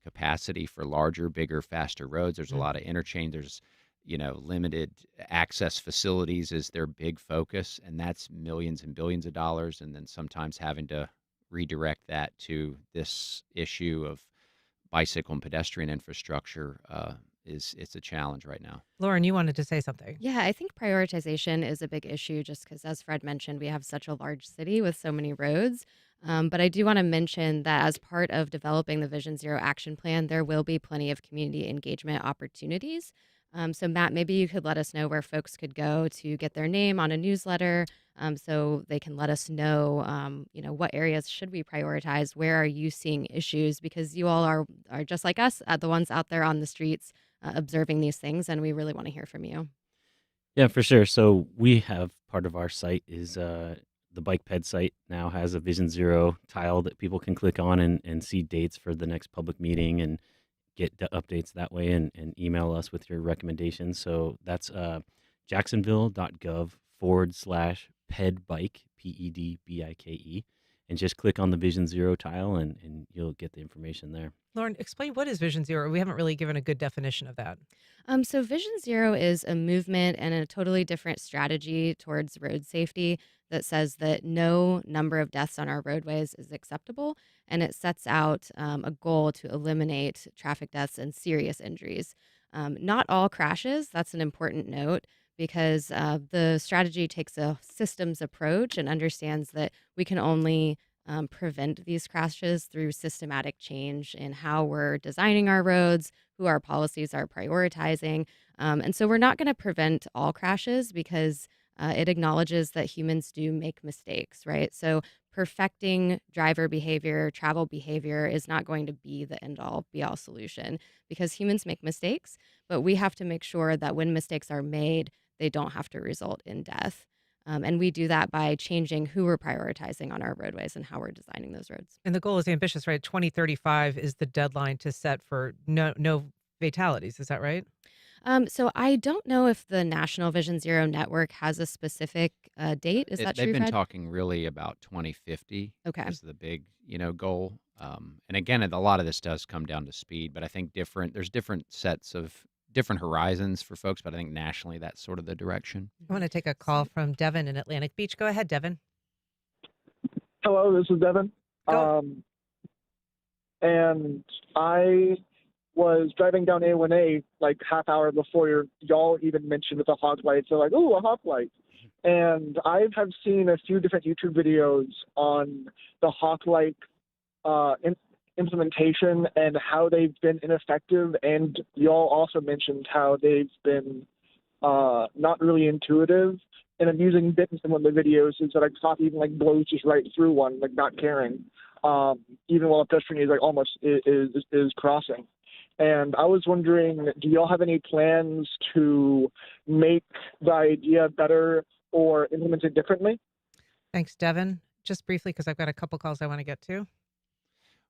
capacity for larger, bigger, faster roads. There's a lot of interchange. There's limited access facilities is their big focus, and that's millions and billions of dollars, and then sometimes having to redirect that to this issue of bicycle and pedestrian infrastructure it's a challenge right now. Lauren, you wanted to say something. Yeah, I think prioritization is a big issue just because, as Fred mentioned, we have such a large city with so many roads. But I do want to mention that as part of developing the Vision Zero action plan, there will be plenty of community engagement opportunities. So Matt, maybe you could let us know where folks could go to get their name on a newsletter, so they can let us know, what areas should we prioritize? Where are you seeing issues? Because you all are just like us, the ones out there on the streets observing these things, and we really want to hear from you. Yeah, for sure. So we have part of our site is the Bike Ped site now has a Vision Zero tile that people can click on and see dates for the next public meeting and get the updates that way and email us with your recommendations. So that's jacksonville.gov/pedbike, PEDBIKE. and just click on the Vision Zero tile, and you'll get the information there. Lauren, explain what is Vision Zero. We haven't really given a good definition of that. So Vision Zero is a movement and a totally different strategy towards road safety that says that no number of deaths on our roadways is acceptable, and it sets out a goal to eliminate traffic deaths and serious injuries. Not all crashes, that's an important note, because the strategy takes a systems approach and understands that we can only prevent these crashes through systematic change in how we're designing our roads, who our policies are prioritizing. And so we're not going to prevent all crashes because it acknowledges that humans do make mistakes, right? So perfecting driver behavior, travel behavior is not going to be the end all be all solution because humans make mistakes, but we have to make sure that when mistakes are made, they don't have to result in death. And we do that by changing who we're prioritizing on our roadways and how we're designing those roads. And the goal is ambitious, right? 2035 is the deadline to set for no fatalities. Is that right? So I don't know if the National Vision Zero Network has a specific date. Is that true, They've been Fred? talking really about 2050 Okay. is the big, goal. And again, a lot of this does come down to speed, but I think there's different sets of different horizons for folks, but I think nationally that's sort of the direction. I want to take a call from Devin in Atlantic Beach. Go ahead, Devin. Hello, this is Devin. And I was driving down A1A like half hour before y'all even mentioned the hog lights. So like, oh, a hog light. And I have seen a few different YouTube videos on the hog light implementation and how they've been ineffective. And y'all also mentioned how they've been not really intuitive. And I'm using bits in one of the videos is that a cop even like blows just right through one, like not caring, even while a pedestrian is like almost is crossing. And I was wondering, do y'all have any plans to make the idea better or implement it differently? Thanks, Devin. Just briefly, because I've got a couple calls I want to get to.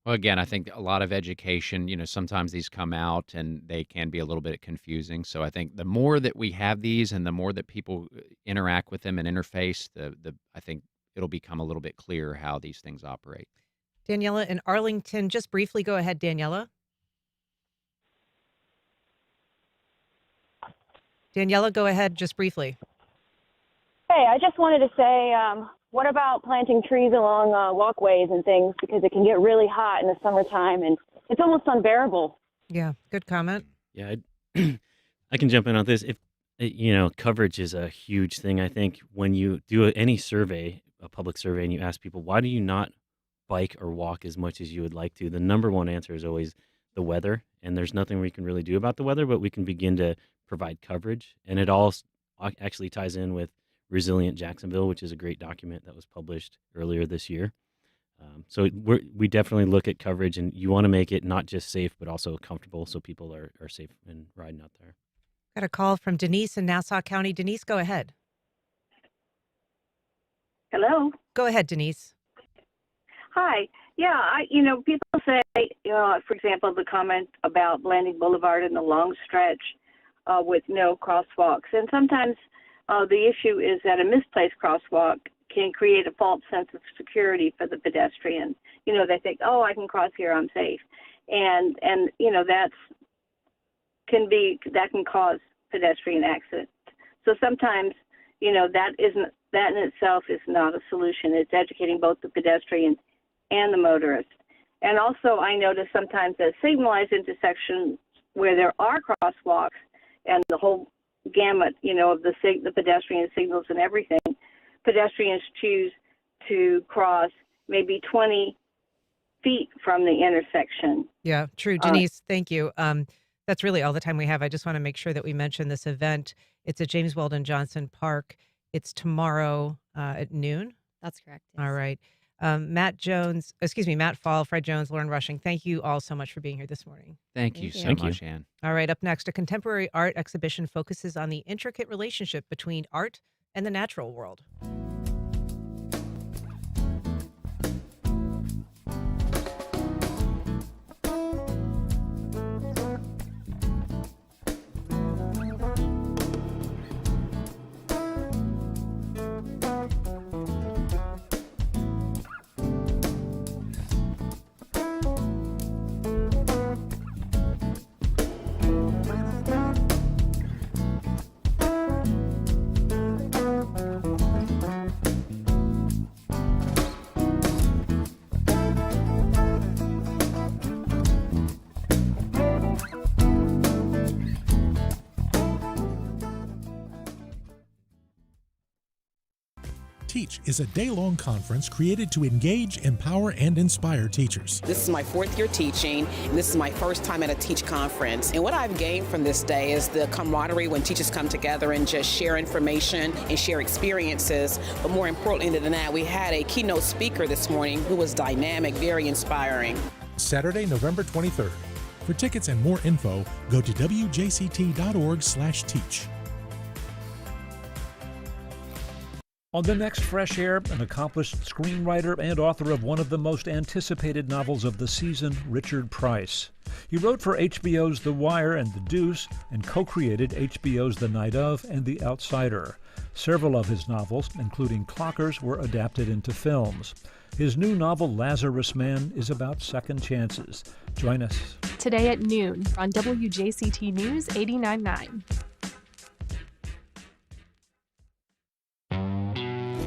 Well, again, I think a lot of education, sometimes these come out and they can be a little bit confusing. So I think the more that we have these and the more that people interact with them and interface, I think it'll become a little bit clearer how these things operate. Daniela in Arlington, just briefly, go ahead, Daniela. Daniela, go ahead, just briefly. Hey, I just wanted to say, what about planting trees along walkways and things, because it can get really hot in the summertime and it's almost unbearable. Yeah, good comment. Yeah, I can jump in on this. If coverage is a huge thing. I think when you do any survey, a public survey, and you ask people, why do you not bike or walk as much as you would like to? The number one answer is always the weather, and there's nothing we can really do about the weather, but we can begin to provide coverage. And it all actually ties in with Resilient Jacksonville, which is a great document that was published earlier this year. So we definitely look at coverage, and you want to make it not just safe, but also comfortable so people are safe in riding out there. Got a call from Denise in Nassau County. Denise, go ahead. Hello. Go ahead, Denise. Hi. Yeah, people say, for example, the comment about Blanding Boulevard and the long stretch with no crosswalks. And sometimes the issue is that a misplaced crosswalk can create a false sense of security for the pedestrian. They think, oh, I can cross here, I'm safe. And that can cause pedestrian accidents. So sometimes, that in itself is not a solution. It's educating both the pedestrians and the motorist. And also I notice sometimes at signalized intersections where there are crosswalks and the whole gamut, of the pedestrian signals and everything, pedestrians choose to cross maybe 20 feet from the intersection. Yeah, true. Denise, thank you. That's really all the time we have. I just want to make sure that we mention this event. It's at James Weldon Johnson Park. It's tomorrow at noon. That's correct. All right. Matt Fall, Fred Jones, Lauren Rushing, thank you all so much for being here this morning. Thank you so much, Ann. All right, up next, a contemporary art exhibition focuses on the intricate relationship between art and the natural world. Teach is a day-long conference created to engage, empower, and inspire teachers. This is my 4th year teaching, and this is my first time at a Teach conference. And what I've gained from this day is the camaraderie when teachers come together and just share information and share experiences. But more importantly than that, we had a keynote speaker this morning who was dynamic, very inspiring. Saturday, November 23rd. For tickets and more info, go to wjct.org/teach. On the next Fresh Air, an accomplished screenwriter and author of one of the most anticipated novels of the season, Richard Price. He wrote for HBO's The Wire and The Deuce and co-created HBO's The Night Of and The Outsider. Several of his novels, including Clockers, were adapted into films. His new novel, Lazarus Man, is about second chances. Join us Today at noon on WJCT News 89.9.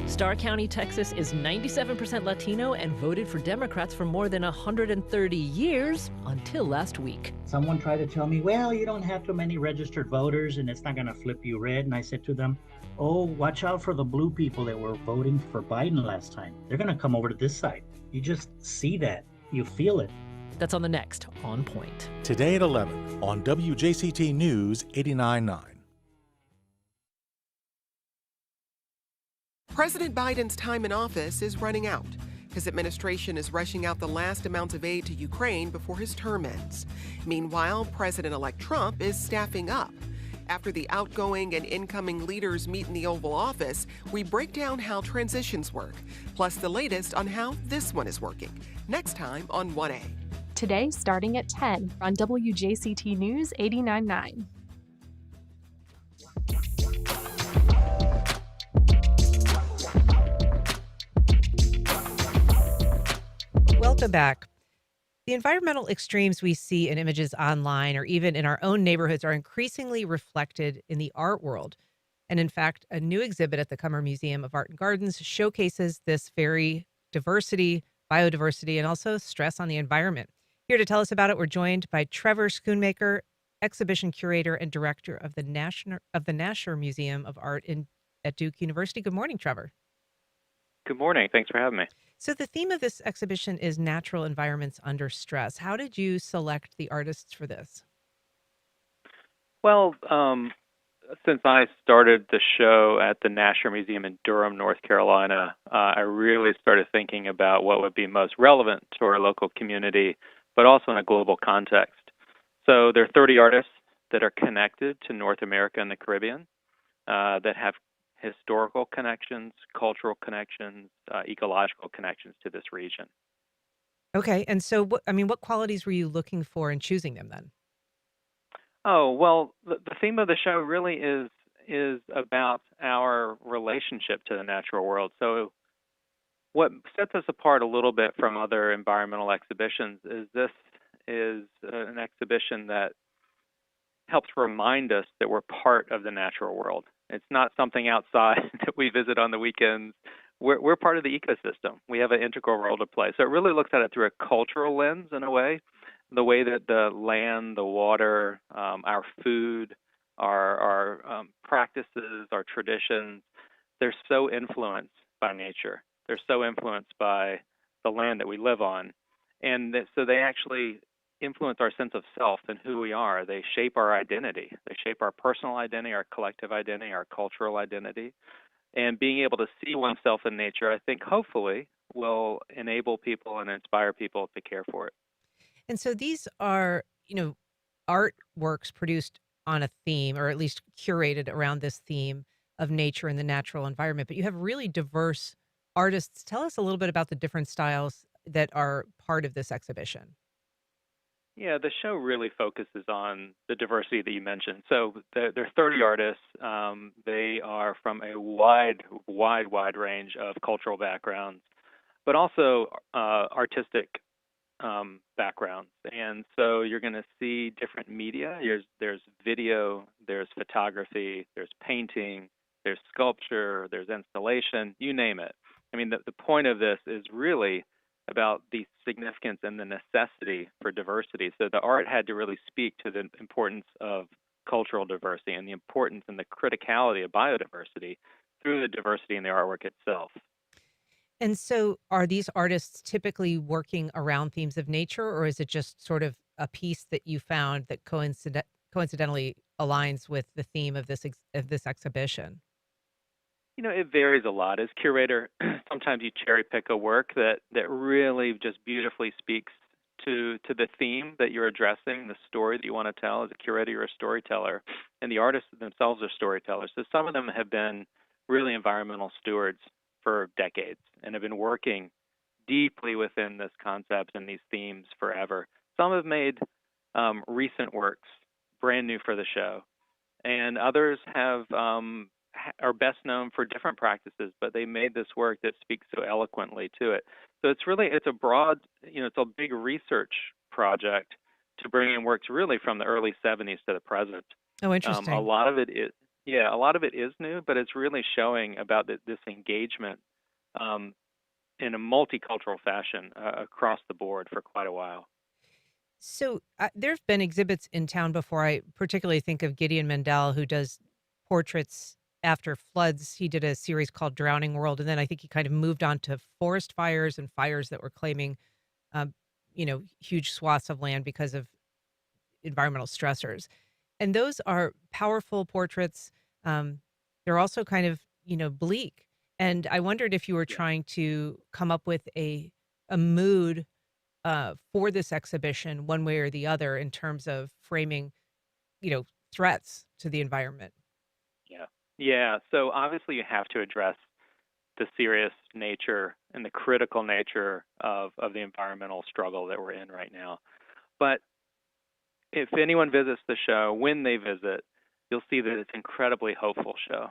Starr County, Texas is 97% Latino and voted for Democrats for more than 130 years until last week. Someone tried to tell me, well, you don't have too many registered voters and it's not going to flip you red. And I said to them, oh, watch out for the blue people that were voting for Biden last time. They're going to come over to this side. You just see that. You feel it. That's on the next On Point. Today at 11 on WJCT News 89.9. President Biden's time in office is running out. His administration is rushing out the last amounts of aid to Ukraine before his term ends. Meanwhile, President-elect Trump is staffing up. After the outgoing and incoming leaders meet in the Oval Office, we break down how transitions work, plus the latest on how this one is working. Next time on 1A. Today starting at 10 on WJCT News 89.9. Welcome back. The environmental extremes we see in images online or even in our own neighborhoods are increasingly reflected in the art world. And in fact, a new exhibit at the Cummer Museum of Art and Gardens showcases this very diversity, biodiversity, and also stress on the environment. Here to tell us about it, we're joined by Trevor Schoonmaker, exhibition curator and director of the Nasher Museum of Art at Duke University. Good morning, Trevor. Good morning. Thanks for having me. So the theme of this exhibition is natural environments under stress. How did you select the artists for this? Well, since I started the show at the Nasher Museum in Durham, North Carolina, I really started thinking about what would be most relevant to our local community, but also in a global context. So there are 30 artists that are connected to North America and the Caribbean that have historical connections, cultural connections, ecological connections to this region. Okay, and so what qualities were you looking for in choosing them then? Oh, well, the theme of the show really is about our relationship to the natural world. So what sets us apart a little bit from other environmental exhibitions is this is an exhibition that helps remind us that we're part of the natural world. It's not something outside that we visit on the weekends. We're part of the ecosystem. We have an integral role to play. So it really looks at it through a cultural lens in a way, the way that the land, the water, our food, our practices, our traditions, they're so influenced by nature. They're so influenced by the land that we live on. And so they actually influence our sense of self and who we are. They shape our identity. They shape our personal identity, our collective identity, our cultural identity. And being able to see oneself in nature, I think, hopefully, will enable people and inspire people to care for it. And so these are, artworks produced on a theme, or at least curated around this theme of nature and the natural environment. But you have really diverse artists. Tell us a little bit about the different styles that are part of this exhibition. Yeah, the show really focuses on the diversity that you mentioned. So there are 30 artists. They are from a wide range of cultural backgrounds, but also artistic backgrounds. And so you're going to see different media. There's video, there's photography, there's painting, there's sculpture, there's installation, you name it. I mean, the point of this is really about the significance and the necessity for diversity. So the art had to really speak to the importance of cultural diversity and the importance and the criticality of biodiversity through the diversity in the artwork itself. And so, are these artists typically working around themes of nature, or is it just sort of a piece that you found that coincidentally aligns with the theme of this exhibition? It varies a lot. As curator, sometimes you cherry pick a work that really just beautifully speaks to the theme that you're addressing, the story that you want to tell. As a curator, you're a storyteller, and the artists themselves are storytellers. So some of them have been really environmental stewards for decades and have been working deeply within this concept and these themes forever. Some have made recent works brand new for the show, and others have are best known for different practices, but they made this work that speaks so eloquently to it. So it's a broad, it's a big research project to bring in works really from the early 70s to the present. Oh, interesting. A lot of it is new, but it's really showing about this engagement in a multicultural fashion across the board for quite a while. So there have been exhibits in town before. I particularly think of Gideon Mendel, who does portraits after floods. He did a series called Drowning World, and then I think he kind of moved on to forest fires and fires that were claiming, huge swaths of land because of environmental stressors. And those are powerful portraits. They're also kind of, bleak. And I wondered if you were trying to come up with a mood for this exhibition, one way or the other, in terms of framing, threats to the environment. Yeah. So obviously you have to address the serious nature and the critical nature of the environmental struggle that we're in right now. But if anyone visits the show, when they visit, you'll see that it's an incredibly hopeful show.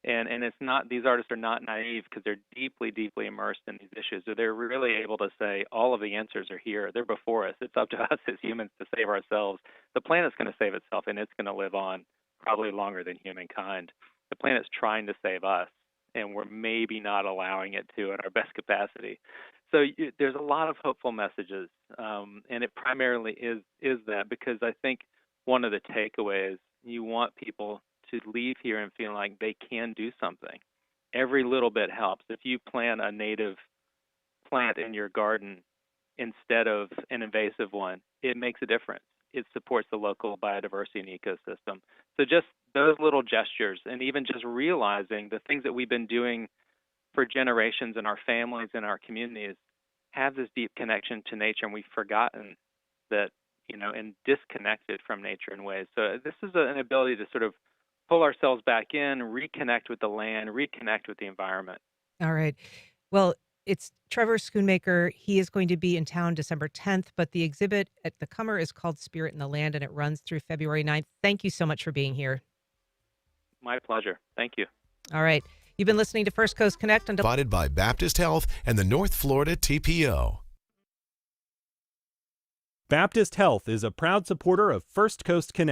And it's not, these artists are not naive because they're deeply, deeply immersed in these issues. So they're really able to say all of the answers are here. They're before us. It's up to us as humans to save ourselves. The planet's going to save itself, and it's going to live on probably longer than humankind. The planet's trying to save us, and we're maybe not allowing it to at our best capacity. So there's a lot of hopeful messages, and it primarily is that, because I think one of the takeaways, you want people to leave here and feel like they can do something. Every little bit helps. If you plant a native plant in your garden instead of an invasive one, it makes a difference. It supports the local biodiversity and ecosystem. So just those little gestures, and even just realizing the things that we've been doing for generations in our families and our communities have this deep connection to nature, and we've forgotten that, and disconnected from nature in ways. So this is an ability to sort of pull ourselves back in, reconnect with the land, reconnect with the environment. All right. Well, it's Trevor Schoonmaker. He is going to be in town December 10th, but the exhibit at the Cummer is called Spirit in the Land, and it runs through February 9th. Thank you so much for being here. My pleasure. Thank you. All right. You've been listening to First Coast Connect. Provided by Baptist Health and the North Florida TPO. Baptist Health is a proud supporter of First Coast Connect.